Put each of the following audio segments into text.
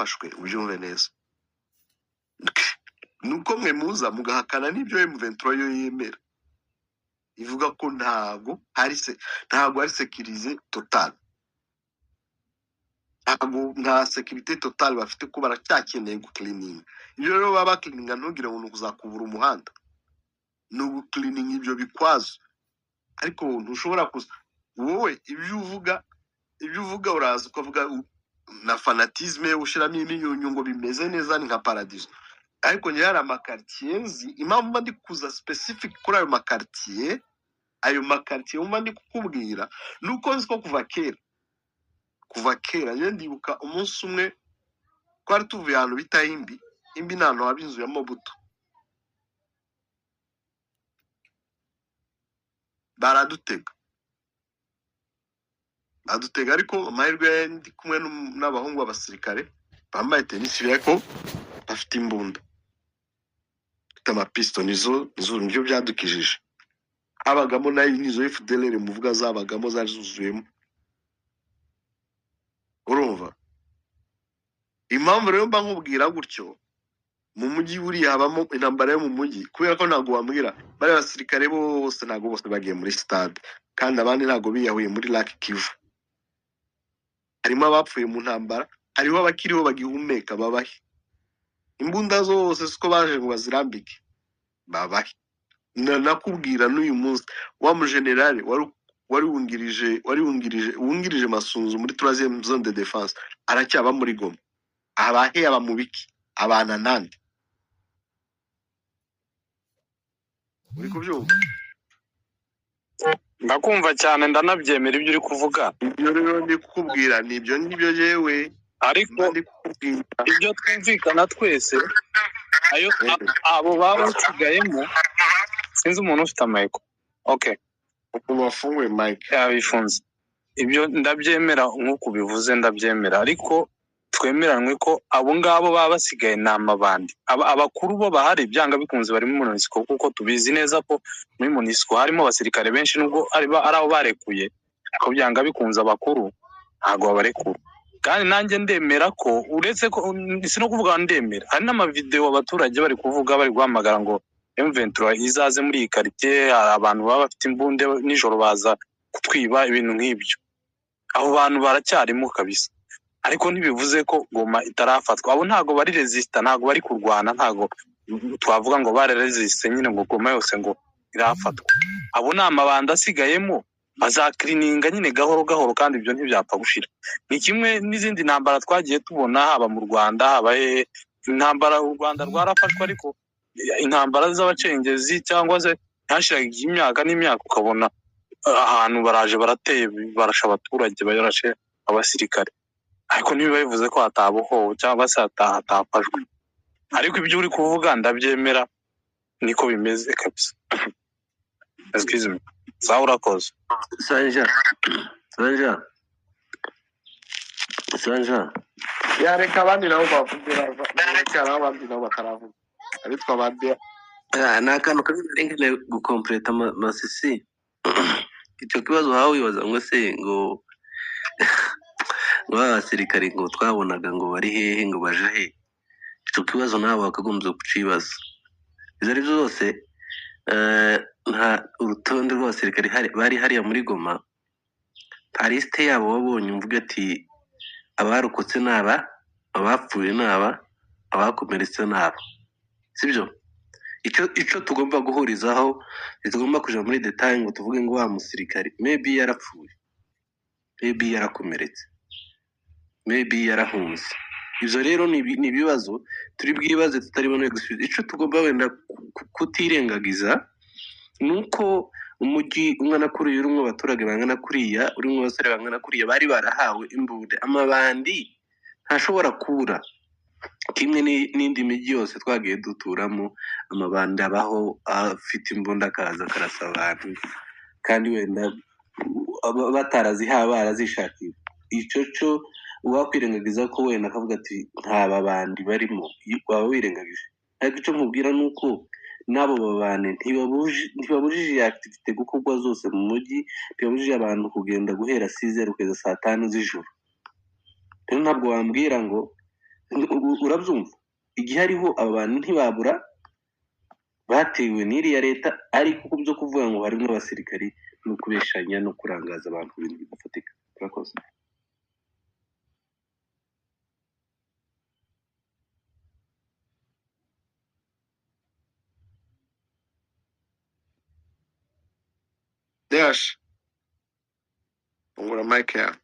yarafashwe ubyumve neza nuko mwe muza mugahakana n'ibyo M23 yo yemera ivuga ko ntago ari sekirize total, nta sekirite total bafite ko baracyakeneye gucleaning. Ibyo rero baba cleaninga ntugire ngo kuzakubura umuhanda, no gucleaning ibyo bikwazo, ariko ntushobora wowe ibyo uvuga uraza ukavuga na fanatisme ushiramo imyunyu ngo bimeze neza ni nka paradiso. Ariko nyara amakartier nzi impamvu ndi kuza specific kuri ayo makartier umva ndi kukubwira nuko nzi ko kuva kera njye ndibuka umunsi umwe twari tuvuye ahantu bita imbi nantu habinzu ya Mobutu, baradutega ariko amahirwe ndi kumwe n'abahungu b'abasirikare bambaye tenisi bireko bafite imbunda bafite amapisto nizo nibyo byadukijije. Habagamo nizo FDLR muvuga zabagamo zari zuzuyemo, urumva impamvu rero mba nkubwira gutyo. Mu mujyi buri habamo intambara yo mu mujyi kubera ko ntago wambwira bari abasirikare bose ntago bose bagiye muri stade kandi abandi ntago biyahuye muri Lac Kivu. Harimo abapfuye mu ntambara, hariho abakiriho bagihumeka babahe, imbunda zose siko baje ngo bazirambike babahe. Nakubwira n'uyu munsi wa mu general wari wungirije Masunzu muri 3e zone de défense aracyaba muri Goma, abahe abamubiki abana nande uri kubyumva. Ndakumva cyane ndanabyemera ibyo uri kuvuga. Ibyo rero ndi kukubwira nibyo jewe, ariko ibyo twumvikana twese ayo abo baba bacigayemo sinzi umuntu ufite amiko. Okay, ubafunguye mic yabifunze. Ibyo ndabyemera nk'uko bivuze ndabyemera, ariko twemeranwe ko abo ngabo baba basigaye n'amabandi. Abakuru bo bahari byanga bikunze bari mu MONUSCO, kuko tubizi neza ko muri MONUSCO harimo abasirikare benshi nubwo ari abo barekuye, ko byanga bikunze abakuru ntago babarekura. Kandi nanjye ndemera ko uretse ko sino kuvuga ndemera, hari n'amavideo abaturage bari kuvuga bari guhamagara ngo M23 izaze muri iyi quartier, abantu baba bafite imbunde nijoro baza kutwiba ibintu nk'ibyo. Abo bantu baracyarimo kabisa, ariko ntibivuze ko Goma itarafatwa. Abo ntago bari resista, ntago bari kurwana, ntago twavuga ngo bare resiste nyine ngo Goma yose ngo irafatwa. Abo n'amabanda asigayemo bazaklininga nyine gahoro gahoro, kandi ibyo ntibyapfa gushira. Ni kimwe n'izindi ntambara twagiye tubona haba mu Rwanda, haba intambara u Rwanda rwarafashwe, ariko intambara z'abacengezi cyangwa se hashiraga imyaka n'imyaka ukabona ahantu baraje barateye barasha abaturage bayarashe abasirikare, ariko niba bivuze ko hatabuho cyangwa se hatafashwe. Ariko ibyo uri kuvuga ndabyemera niko bimeze kabisa. Excuse me. Saura koze. Sanja. Yareka abandi nabo bavugira abandi nabo bakaravuga. Abitwa abandi Nakantu kamwe gukompleta masisi. Icyo kibazo hawe wibaza ngo se ngo abasirikare ngo twabonaga ngo bari hehe ngo baje he. Icyo kibazo nawe wakagombye kucibaza. Izo ari zose nta urutonde rw'abasirikare bari hariya muri Goma, pariste yabo wabonye umvuga ati abarokotse naba, abapfuye naba, abakomeretse naba, sibyo? Icyo tugomba guhurizaho, tugomba kuja muri detail ngo tuvuge ngo wa musirikare maybe yarapfuye, maybe yarakomeretse, maybe yarahunze. Ibyo rero ni ibibazo turi bwibaze tutarimo no gusubiza. Icyo tugomba wenda kutirengagiza nuko umujyi umwana kuriya urimo abaturage bangana kuriya, urimo abasore bangana kuriya bari barahawe imbunda. Amabandi ntashobora kubura, kimwe n'indi mijyi yose twagiye duturamo amabandi abaho afite imbunda akaza karasa abantu, kandi wenda batarazihawe barazishakiye. Icyo cyo wakwirengagiza ko wenda akavuga ati nta babandi barimo, waba wirengagije. Ariko icyo mubwira nuko nabo babane ntibabujije activite gukorwa zose mu mujyi, ntibabujije abantu kugenda guhera 6h kugeza 5 z'ijoro. Rero ntabwo wambwira ngo urabyumva igihe ariho aba bantu ntibabura batewe n'iriya leta ariko ku byo kuvuga ngo harimo abasirikari no kubeshanya no kurangaza abantu ku bintu bidafatika. Urakoze. Dash, fungura mic yawe.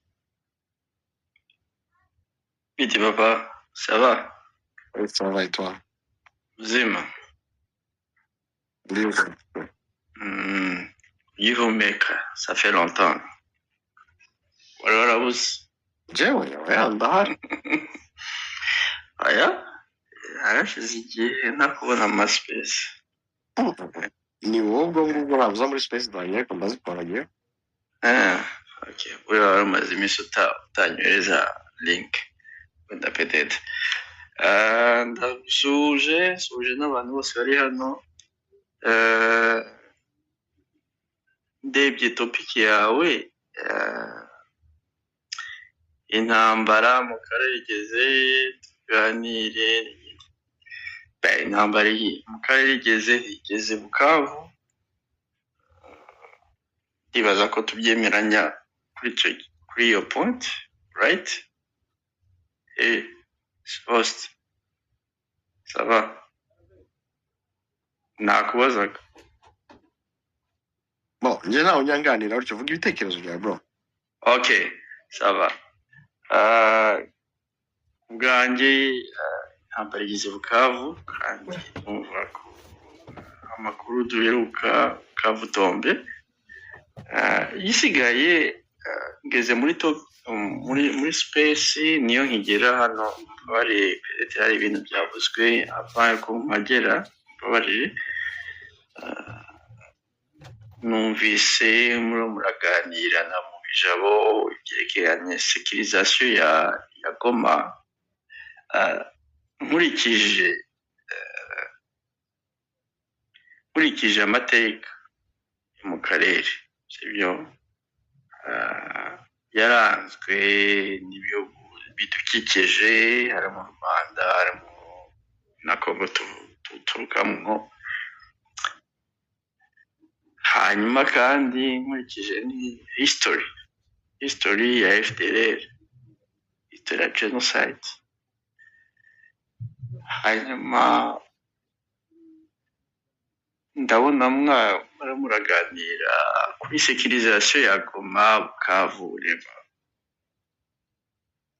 Vite papa, ça va? Ça va et toi? Mzima. Ndio. Gihumeka, ça fait longtemps. Warabuze. Jewe, ndahari. Aya? Arashize igihe ntakubona amaspace. Ni wowe ubwo babuza muri space zanjye ariko ndazikoragiye. Okay. Uri waramaze iminsi utanywereza link. Wenda peut-être. Ndasuje n'abantu bose bari hano. Ndebye topic yawe. Intambara mu karere igeze tuganire. Intambara mu karere igeze Bukavu. Ndibaza ko tubyemeranya kuri iyo point, right? Host. Ça va? Nakubazaga. Bon, njye nawe unyanganira uryo vuga ibitekerezo byawe bro. Okay, ça va. Ubwanjye intambara igeze Bukavu kandi numva ko amakuru duheruka Kavutombe yisigaye ngeze muri space niyo nkigera hano bari hari ibintu byavuzwe abaye ko mpagera bari numvise muraganira na mu bijabo byerekeranye sécurisation ya Goma nkurikije amateka mu karere sibyo yaranzwe n'ibihugu bidukikije harimo u Rwanda harimo na Congo turukamwo hanyuma kandi nkurikije ni history ya FDLR history ya genocide hanyuma ndabona muraganira kuri sécurisation ya Goma Bukavu Reba.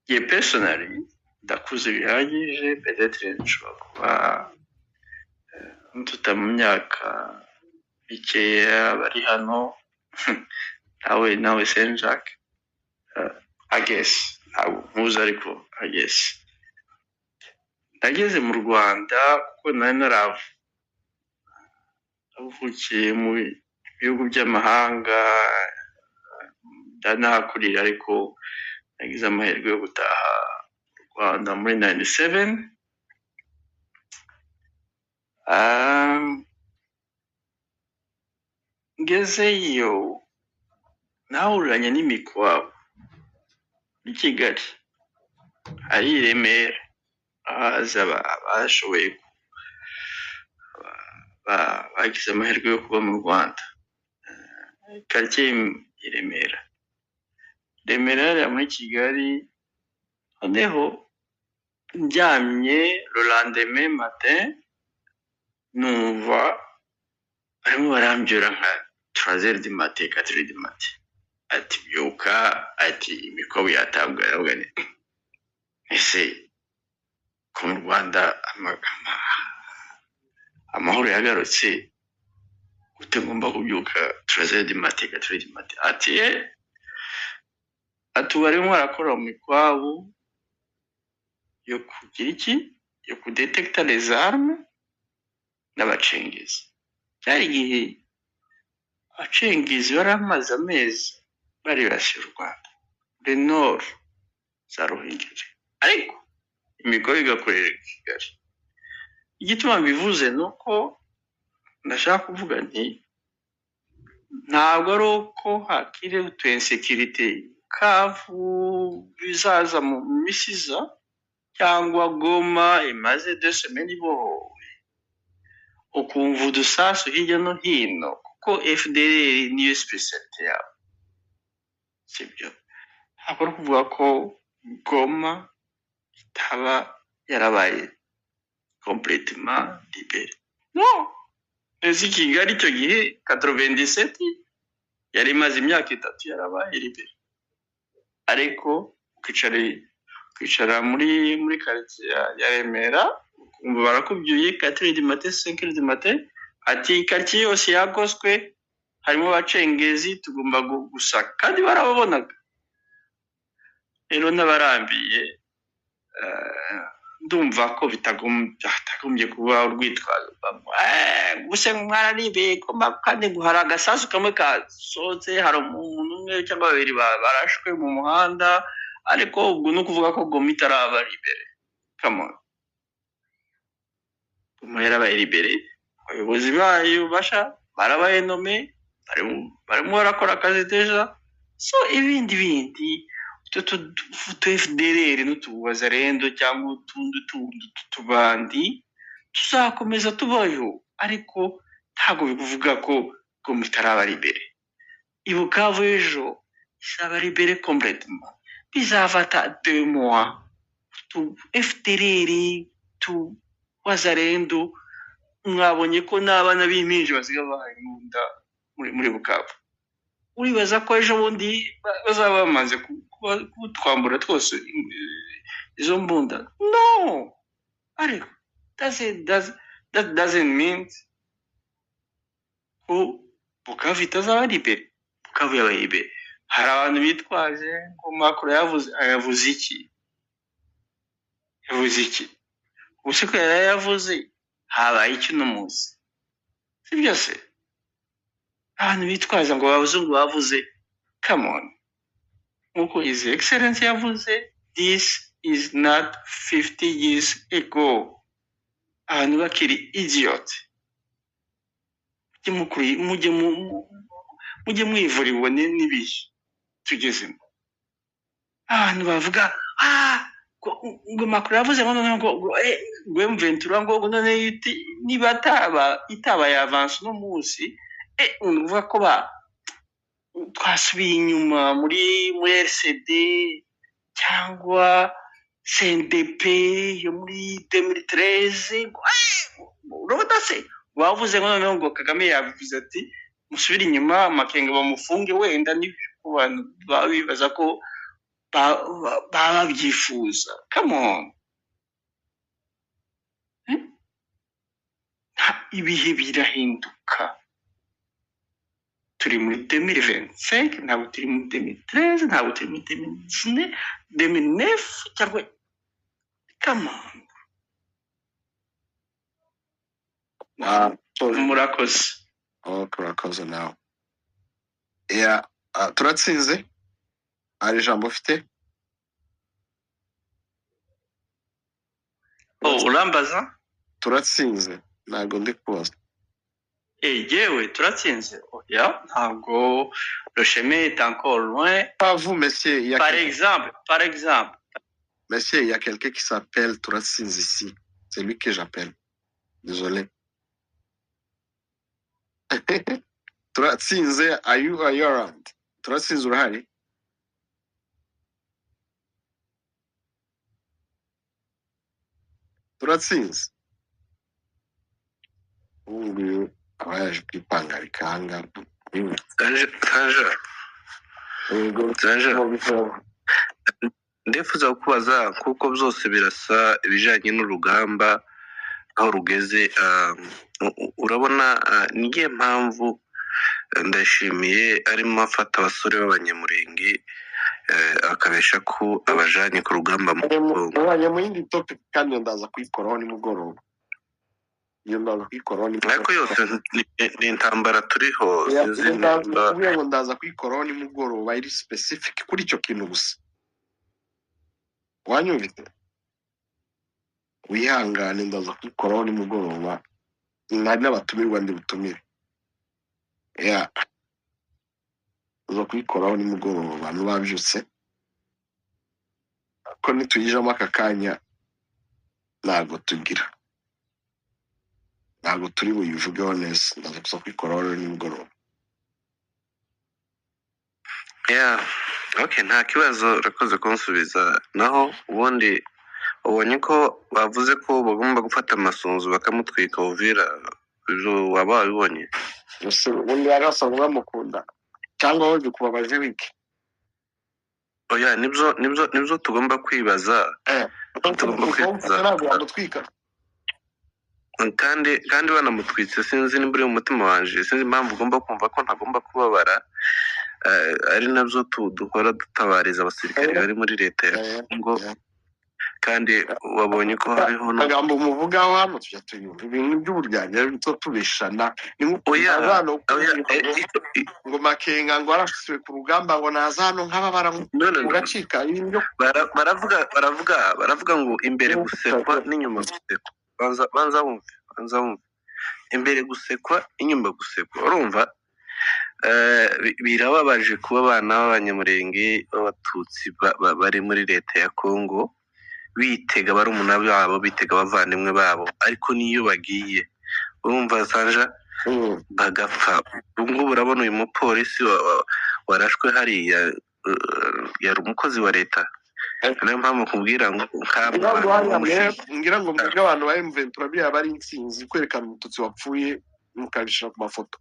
Ye personally ndakuze bihagije peut-être nshobora kuba ntuta mu myaka bikeya bari hano nawe Saint Jacques I guess ntuzi ariko I guess ndageze mu Rwanda kuko nari naravukiye mu bihugu by'amahanga ndanahakurira ariko nagize amahirwe yo gutaha mu Rwanda muri 97 ngezeyo nahuranye n'imikwabo i Kigali ari i Remera ahaza bashoboye bagize amahirwe yo kuba mu Rwanda quartier i Remera muri Kigali noneho njyamye le lendemain matin numva barimo barambyura nka 3h du matin 4h du matin ati byuka ati imikobo yatabwa yarugane ese ku Rwanda amahoro yagarutse gute ngomba kubyuka 3h du matin 4h du matin ati barimo barakora mu mikwabo yo kugira iki yo kudetecta les armes n'abacengezi cyari igihe abacengezi baramaze amezi baribasiye u Rwanda le nord za Ruhengeri ariko imigogo igakorera Kigali igituma bivuze nuko ndashaka kuvuga nti ntabwo ari uko hakiri utu insécurité Kavu bizaza mu misiza cyangwa Goma imaze 2 semaines ibohowe ukumva udusasu hirya no hino kuko FDLR niyo specialty yabo sibyo ntabwo ari kuvuga ko Goma itaba yarabaye complètement libérée non ese Kigali icyo gihe 97 yari imaze imyaka 3 yarabaye libérée ariko kwicara muri quartier ya Remera umva barakubyuye 4 du matin 5 du matin ati quartier yose yagoswe harimo abacengezi tugomba gusaka kandi barababonaga rero n'abarambiye ndumva ko bitagombye kuba urwitwazo gusa mwararibe ko kandi guhara agasasu kamwe kasohotse hari umuntu umwe cyangwa babiri barashwe mu muhanda ariko ubwo no kuvuga ko Goma itaraba libere come on Goma yarabaye libere abayobozi bayo basha barabaye nome barimo barakora akazi deja so ibindi tutu FDLR n'utubazarendo cyangwa utundi tubandi tuzakomeza tubayo ariko ntago bivuga ko Goma itaraba libere ibukavu ejo isaba libere complètement bizafata 2 mois tu FDLR tu wazarendo mwabonye ko n'abana b'impinja basiga bahimunda muri bukavu uribaza ko ejo bundi bazaba bamaze kutwambura twose izo mbunda no ariko that doesn't mean ko bukavu itazaba libere bukavu yabaye libere hari abantu bitwaje ngo Macron yavuze iki ubuse ko yavuze habaye iki no munsi sibyo se abantu bitwaza ngo abazungu bavuze come on nkuko his excellence yavuze this is not 50 years ago abantu bakiri idiot mujye mwivuriwe n'ibihe tugezemo abantu bavuga ngo Macron yavuze ngo M23 ngo none niba itaba ya avance no munsi uvuga ko twasubiye inyuma muri RCD cyangwa CNDP yo muri 2013 urabona se wavuze ngo none ngo Kagame yavuze ati musubire inyuma Makenga bamufunge wenda ni abantu babibaza ko babyifuza come on ibihe birahinduka turi muri 2025 ntabwo turi muri 2013 ntabwo turi muri 2019 cyangwa come on murakoze turakoze nawe turatsinze hari ijambo ufite urambaza turatsinze ntabwo ndi kubaza yewe turatsinze oya ntabwo le chemin est encore loin pas vous monsieur par exemple monsieur il y a quelqu'un qui s'appelle turatsinze ici c'est lui que j'appelle désolé turatsinze are you around turatsinze urahari turatsinze ubu aba yaje kwipanga bikanga ndifuza kubaza kuko byose birasa ibijanye n'urugamba aho rugeze urabona nigiye mpamvu ndashimiye arimo afata abasore b'abanyamurenge akabesha ko abajanye ku rugamba mu mu yindi topic kandi ndaza kuyikoraho nimugoroba ariko yose ni intambara turiho ngo ndaza kuyikoraho nimugoroba iri specific kuri icyo kintu gusa wanyumvise wihangane ndaza kuyikoraho nimugoroba nari n'abatumirwa ndi butumire uza kuyikoraho nimugoroba abantu babyutse ko nituyijamo aka kanya ntabwo tugira, ntabwo turi buyivugeho neza, ndaza gusa kwikora rero nimugoroba. Yeah. Okay, nta kibazo, urakoze kunsubiza. Naho ubundi ubonye ko bavuze ko bagomba gufata amasunzu bakamutwika Uvira, ibyo waba wabibonye? Ese ubundi yari asanzwe bamukunda cyangwa wowe bikubabaje wiki? Oya, nibyo tugomba kwibaza. Tugomba kwibaza. Ntabwo bamutwika. kandi banamutwitse, sinzi nimba uri mu mutima wanje, sinzi impamvu ugomba kumva ko ntagomba kubabara. Ari nabyo dukora dutabariza abasirikare bari muri leta ya Congo, kandi wabonye ko hariho amagambo umuvugaho hano tujya tuyumva ibintu by'uburyarya bityo tubishana. Ni nk'uko ngo Makenga ngo arashyize ku rugamba ngo naza hano nk'ababara ugacika. baravuga ngo imbere gusekwa n'inyuma gusekwa. banza wumve imbere gusekwa inyuma gusekwa. Urumva birababaje kuba abana b'abanyamurenge b'abatutsi bari muri leta ya Congo bitega barumuna babo, bitega abavandimwe babo, ariko niyo bagiye urumva Sanja bagapfa. Ubwo urabona uyu mupolisi warashwe hariya yari umukozi wa leta. Niyo mpamvu kubwira ngo ngira ngo mwebwe abantu ba M23 bya bari insinzi kwerekana umututsi wapfuye mukabishira ku mafoto.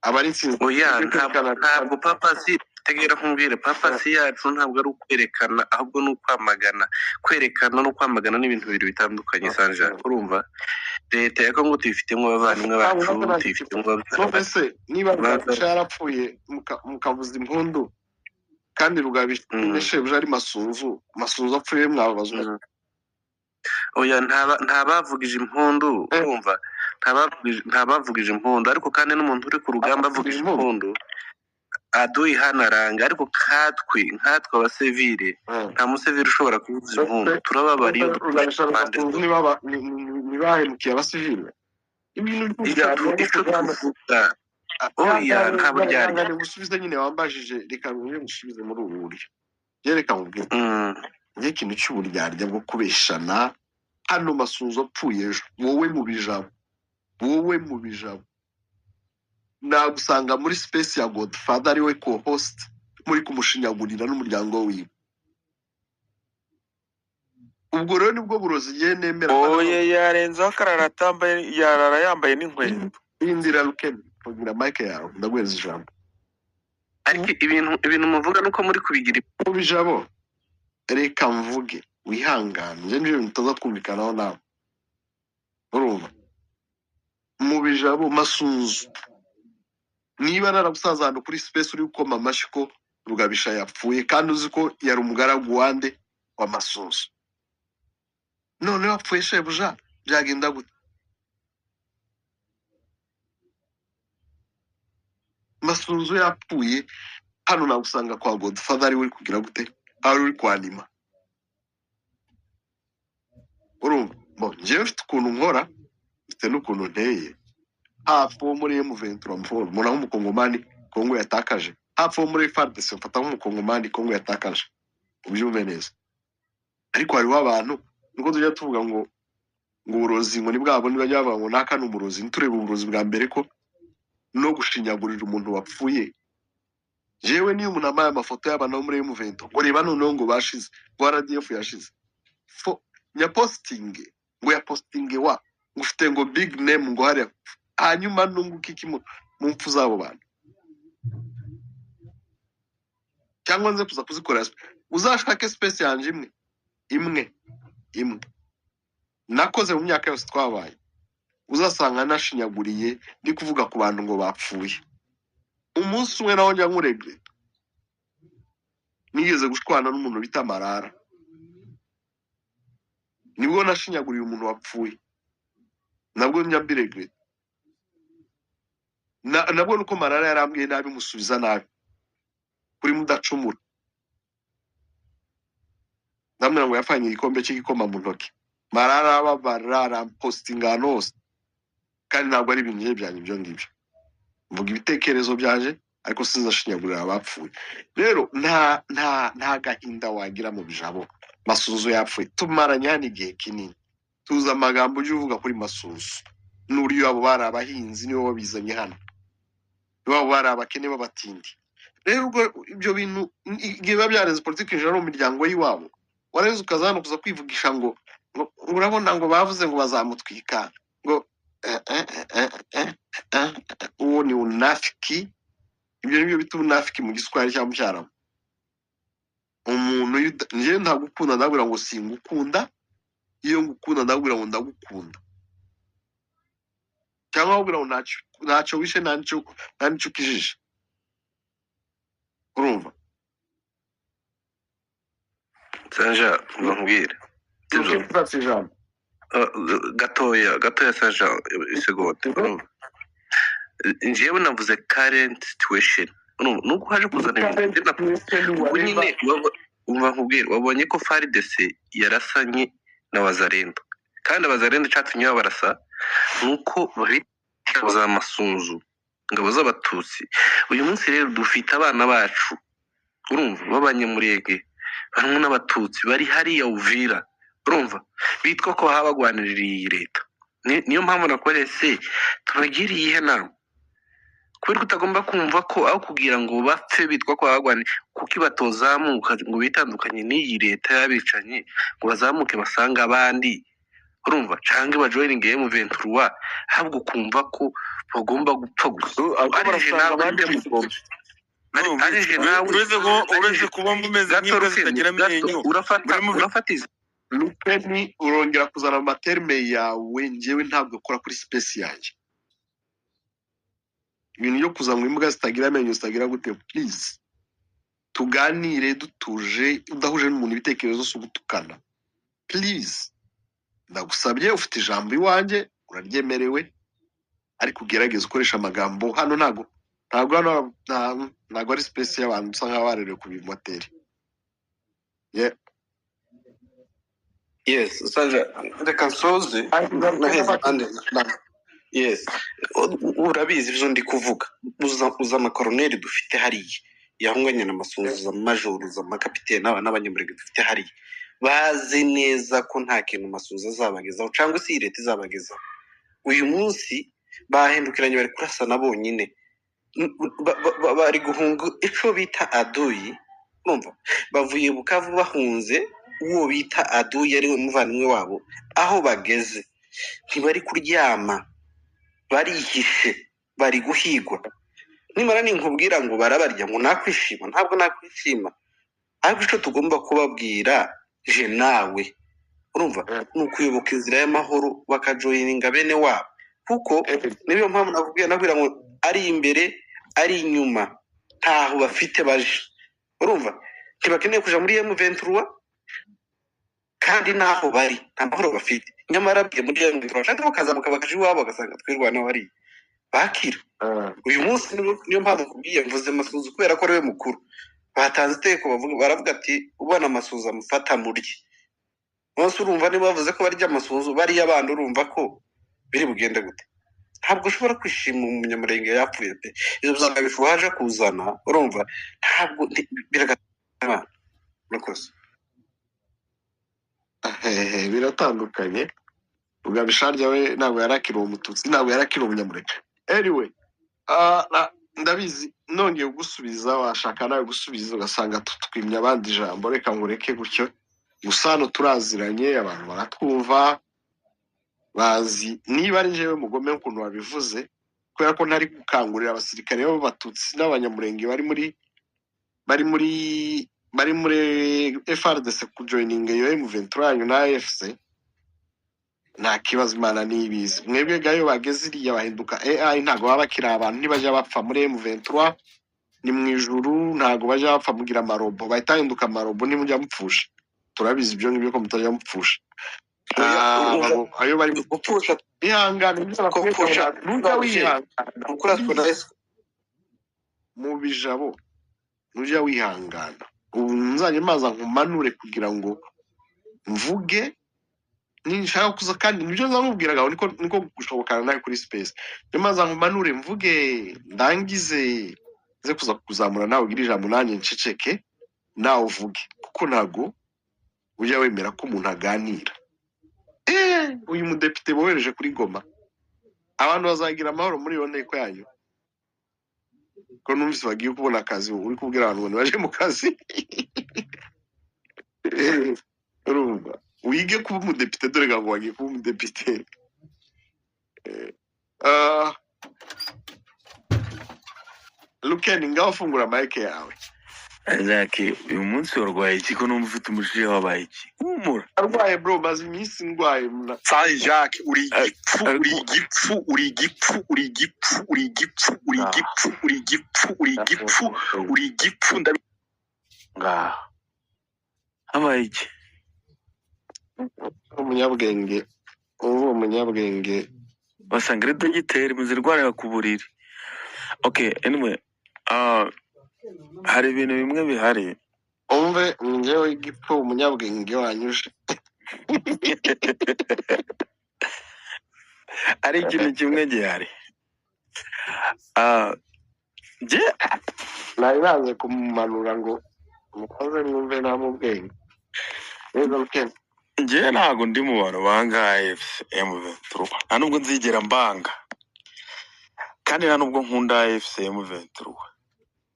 Abari insinzi ntabwo papasi tegera kumbwira papasi yacu ntabwo ari ukwerekana, ahubwo ni ukwamagana. Kwerekana no kwamagana n'ibintu bibiri bitandukanye Sanja. Urumva leta ya Congo tuyifitemo abavandimwe bacu, tuyifitemo ese niba yarapfuye mukavuza impundu kandi Rugabisha buje ari masunzu apfuye mwabazwa. Oya, ntabavugije impundu. Urumva ntabavugije impundu, ariko kandi n'umuntu uri ku rugamba avugije impundu aduyi hanaranga. Ariko nkatwe abasivile nta musivile ushobora kuvuza impundu. Turababara iyo nibahemukiye abasivile ibintu tuvuga. Oya, ntabwo ryari gusubiza nyine wambajije. Reka ngire gusubize muri ubu buryo. Yereka mubwire ngiye ikintu cy'uburyarya bwo kubeshana hano masunzo apfuye ejo. Wowe mu bijabo nagusanga muri space ya Godfather ari we co-host muri kumushinyagurira n'umuryango wiwe. Ubwo rero nibwo burozi igihe nemera. Oye, yarenzaho yarara yambaye n'inkweto. Indira Rukeni kugira Mike yawe ndagweza ijambo. Ariko ibintu muvuga nuko muri kubigira mu bijabo. Reka mvuge wihangane, nje n'ibyo mutaza kumvikanaho nawe. Urumva mu bijabo masunzu niba naragusaza hano kuri space uri gukoma amashyi ko Rugabisha yapfuye kandi uzi ko yari umugaragu wande wa masunzu, none wapfuye shebuja byagenda gute? Masunzu yapfuye hano nagusanga kwa Godfather ari uri kugira gute? Ari uri kwanima. Urumva njyewe mfite ukuntu nkora, mfite n'ukuntu nteye. Hafi wo muri M23 mforo muna nk'umukongomani Kongo yatakaje, hafi wo muri FARDC mfata nk'umukongomani Kongo yatakaje. Ubyumve neza. Ariko hariho abantu nuko tujya tuvuga ngo uburozi ngo ni bwabo nibajya bavuga ngo naka n'umurozi. Nturebe uburozi bwa mbere ko no gushinyagurira umuntu wapfuye. Jewe niyo umuntu amaye amafoto y'abana bo muri M23 ngo reba noneho ngo bashize ngo RDF yashize nya posting ngo ya posting wa ngufite ngo big name ngo hariya, hanyuma nunguka iki mu mpfu zabo bantu. Cyangwa nze kuza kuzikora uzashake space yanje imwe nakoze mu myaka yose twabaye, uzasanga nashinyaguriye ndi kuvuga ku bantu ngo bapfuye. Umunsi umwe naho njya nkuregre nigeze gushwana n'umuntu bita Marara, nibwo nashinyaguriye umuntu wapfuye. Nabwo njya mbiregre nabwo nuko Marara yarambwiye nabi musubiza nabi kuri mudacumura. Ndamubwira ngo yafanye igikombe cy'igikoma mu ntoki. Marara babarara postinga hose kandi ntabwo ari ibintu byanjye ibyo ngibyo. Mvuga ibitekerezo byaje ariko sinzashinyagurira abapfuye. Rero nta gahinda wagira mu bijabo. Masunzu yapfuye tumaranye hano igihe kinini. tuzi amagambo ujya uvuga kuri Masunzu n'uriyo abo bari abahinzi nibo babizanye hano, nibo bari abakene b'abatindi. Rero ubwo ibyo bintu igihe biba byarenze politiki ijana mu miryango y'iwabo, warenze ukaza hano kuza kwivugisha ngo urabona ngo bavuze ngo bazamutwika ngo uwo ni unafiki. Ibyo nibyo bita unafiki mu giswahili cyangwa mu cyarabu. Umuntu njye ntagukunda ndabwira ngo singukunda, iyo ngukunda ndabwira ngo ndagukunda, cyangwa ndabwira ngo ntacyo wishe nta nicyo ukijije. Urumva Sanja nkubwire ufite ijambo gatoya Sanja isegonda. Urumva njyewe navuze current situation. Nuko haje kuzana ibintu nyine umva nkubwire, wabonye ko FARDC yarasanye na Wazalendo, kandi Wazalendo cyatumye barasa nuko bari za Masunzu, ngabo z'abatutsi. Uyu munsi rero dufite abana bacu, urumva, b'abanyamurenge bamwe n'abatutsi bari hariya Uvira, urumva, bitwa ko habagwanirira iyi leta. Niyo mpamvu nakorese tubagiriye ihe nama, kubera utagomba kumva ko aho kugira ngo bapfe bitwa ko habagwanira, kuko ibatozamuka ngo bitandukanye n'iyi leta y'abicanye, ngo bazamuke basanga abandi, urumva, canke bajoininge M23, ahubwo kumva ko bagomba gupfa gusa. uretse kuba mumeze nk'imbwa zitagira amenyo urafatiza Lupeni urongera kuzana amaterme yawe. Njyewe ntabwo akora kuri space yanjye. Ibintu byo kuza mu imbwa zitagira amenyo zitagira gute, please tuganire dutuje, udahuje n'umuntu ibitekerezo so gutukana. Please ndagusabye, ufite ijambo iwanjye uraryemerewe, ariko ugerageze ukoresha amagambo hano. Ntabwo ari space y'abantu usa nkaho barerewe ku bimoteri. yes Sanja reka nsoze yes urabizi ibyo ndi kuvuga. uza amakoroneri dufite hariya yahunganye na Masunzu, za majoro, za makapiteni n'abanyamurenge dufite hariya, bazi neza ko nta kintu Masunzu azabagezaho cyangwa se iyi leta izabagezaho. Uyu munsi bahindukiranye, bari kurasana bonyine, bari guhunga icyo bita aduyi, urumva, bavuye Bukavu bahunze uwo bita aduyi ari we muvandimwe wabo. Aho bageze ntibari kuryama, barihishe, bari guhigwa. Nimara ninkubwira ngo barabarya ngo nakwishima, ntabwo nakwishima, ariko icyo tugomba kubabwira je nawe, urumva, ni ukuyoboka inzira y'amahoro bakajoyininga bene wabo, kuko niyo mpamvu nabwira ngo ari imbere ari inyuma ntaho bafite baje, urumva, ntibakeneye kuja muri M23 kandi naho bari nta mahoro bafite. Nyamara bye muri M23 cyangwa bakazamuka bakaje iwabo bagasanga twirwana bari bakira. Uyu munsi niyo mpamvu kubwiye mvuze Masunzu kubera ko ari we mukuru. Batanze iteko baravuga ati ubona Masunzu amufata murye. Bose urumva niba bavuze ko barya Masunzu bari y'abandi, urumva ko biri bugende gute? Ntabwo ushobora kwishima umunyamurenge yapfuye pe. Izo byanga bifuhaje kuzana, urumva, ntabwo biragatana nakoze. Biratandukanye. Ugabisharya we ntabwo yarakira umututsi, ntabwo yarakira umunyamurenge. Anyway, ndabizi nongeye gusubiza, washaka nawe gusubiza ugasanga tutwimye abandi ijambo. Reka ngureke gutyo, gusa hano turaziranye, abantu baratwumva, bazi niba ari njyewe mugome ukuntu wabivuze, kubera ko ntari gukangurira abasirikare b'abatutsi n'abanyamurenge bari muri FARDC kujoininga iyo M23 yanyu na AFC. Nta kibazo, Imana nibizi. Mwebwe gayo bageze iriya bahinduka AI, ntago baba bakira abantu, ntibajya bapfa muri M23, ni mu ijuru, ntago bajya bapfa mugira amarobo, bahita hinduka amarobo nimujya mupfusha. Turabizi ibyo ngibyo ko mutajya mupfusha. Ayo bari gupfusha ihangana, gupfusha nujya wihangana ukuraswa mu bijabo, nujya wihangana. Ubu nzanye maza nkumanure kugira ngo mvuge ninshaka kuza, kandi nibyo nzamubwiraga niko gushobokana nawe kuri space. Niyo maza nkumanure mvuge ndangize ze kuza kuzamura nawe ugira ijambo nanjye nceceke nawe uvuge, kuko ntago ujya wemera ko umuntu aganira. uyu mudepite bohereje kuri Goma abantu bazagira amahoro muri iyo nteko yanyu ko numvise bagiye kubona akazi uri kubwira abantu ngo baje mu kazi urumva wige kuba umudepite dore ngo wagiye kuba umudepite Lukeni ngaho fungura mic yawe Zaki uyu munsi warwaye iki ko numva ufite umushiha wabaye iki humura arwaye bro maze iminsi ndwaye Sai Jacques uri igipfu uri igipfu uri igipfu uri igipfu uri igipfu uri igipfu uri igipfu uri igipfu uri igipfu ngaho habaye iki umunyabwenge uwo umunyabwenge basanga ari dogiteri muzirwanira ku buriri. Okay, anyway, hari ibintu bimwe bihari umve njyewe igipfu umunyabwenge wanyuje ari ikintu kimwe gihari. Je nari naze kumumanura ngo mukoze mwumve nta mu bwenge rero Lukeni nje ntago ndi mu bantu bangaye M23 nta nubwo nzigera mbanga kandi nta nubwo nkunda M23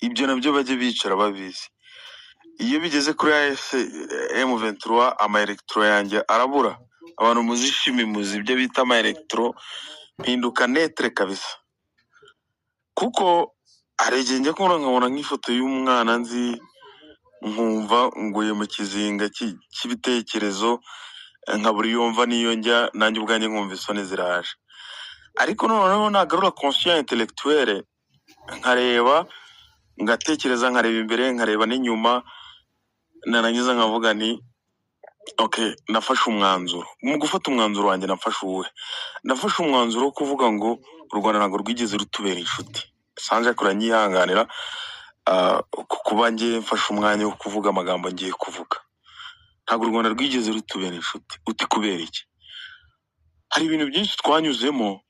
ibyo nabyo bajye bicara babizi. Iyo bigeze kuri M23 ama electro yanjye arabura abantu muzishimi muzi ibyo bita ama electro mpinduka netre kabisa kuko aregeye njya kubona nkabona nk'ifoto y'umwana nzi nkumva nguye mu kizinga cy'ibitekerezo nkabura yumva niyo njya nanjye ubwanjye nkumva isoni ziraje ariko noneho nagarura conscience intellectuelle nkareba ngatekereza nkareba imbere nkareba n'inyuma narangiza nkavuga ni okay nafashe umwanzuro mu gufata umwanzuro wanjye nafashe uwe nafashe umwanzuro wo kuvuga ngo u Rwanda ntabwo rwigeze rutubera inshuti sanje kuranyihanganira kuba ngiye mfashe umwanya wo kuvuga amagambo ngiye kuvuga ntabwo u Rwanda rwigeze rutubera inshuti uti kubera iki hari ibintu byinshi twanyuzemo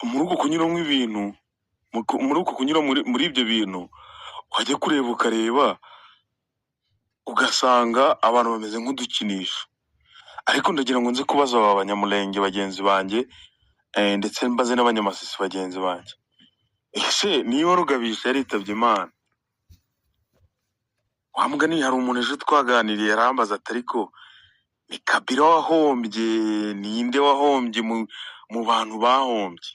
muri uko kunyuramo ibintu muri uko kunyura muri ibyo bintu wajya kureba ukareba ugasanga abantu bameze nk'udukinisho ariko ndagira ngo nze kubaza aba banyamulenge bagenzi banjye ndetse mbaze n'abanyamasisi bagenzi banjye ese niba Rugabisha yaritabye Imana wambwani hari umuntu ejo twaganiriye yarambaza atariko ni Kabila wahombye ninde wahombye mu bantu bahombye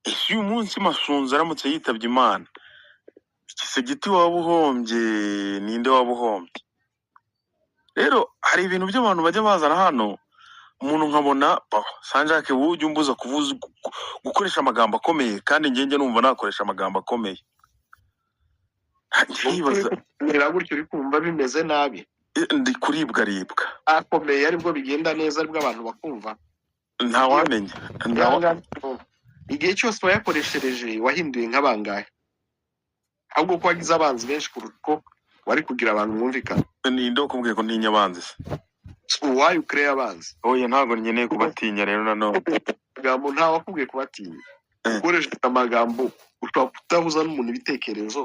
ese uyu munsi Masunzu aramutse yitabye Imana Kisegiti waba uhombye ninde waba uhombye rero hari ibintu by'abantu bajya bazana hano umuntu nkabona Sanjake wowe ujya umbuza kuvuza gukoresha amagambo akomeye kandi njye numva nakoresha amagambo akomeye ntibaza nira gutyo uri kumva bimeze nabi ndi kuribwa akomeye aribwo bigenda neza aribwo abantu bakumva nta wamenya igihe cyose wayakoreshereje wahinduye nk'abangahe ahubwo ko wagize abanzi benshi kuruta uko wari kugira abantu mwumvikana ninde ukubwiye ko ntinya abanzi why you create abanzi oya ntago nkeneye kubatinya rero nanone amagambo nta wakubwiye kubatinya ukoresha amagambo ushobora kutahuza n'umuntu ibitekerezo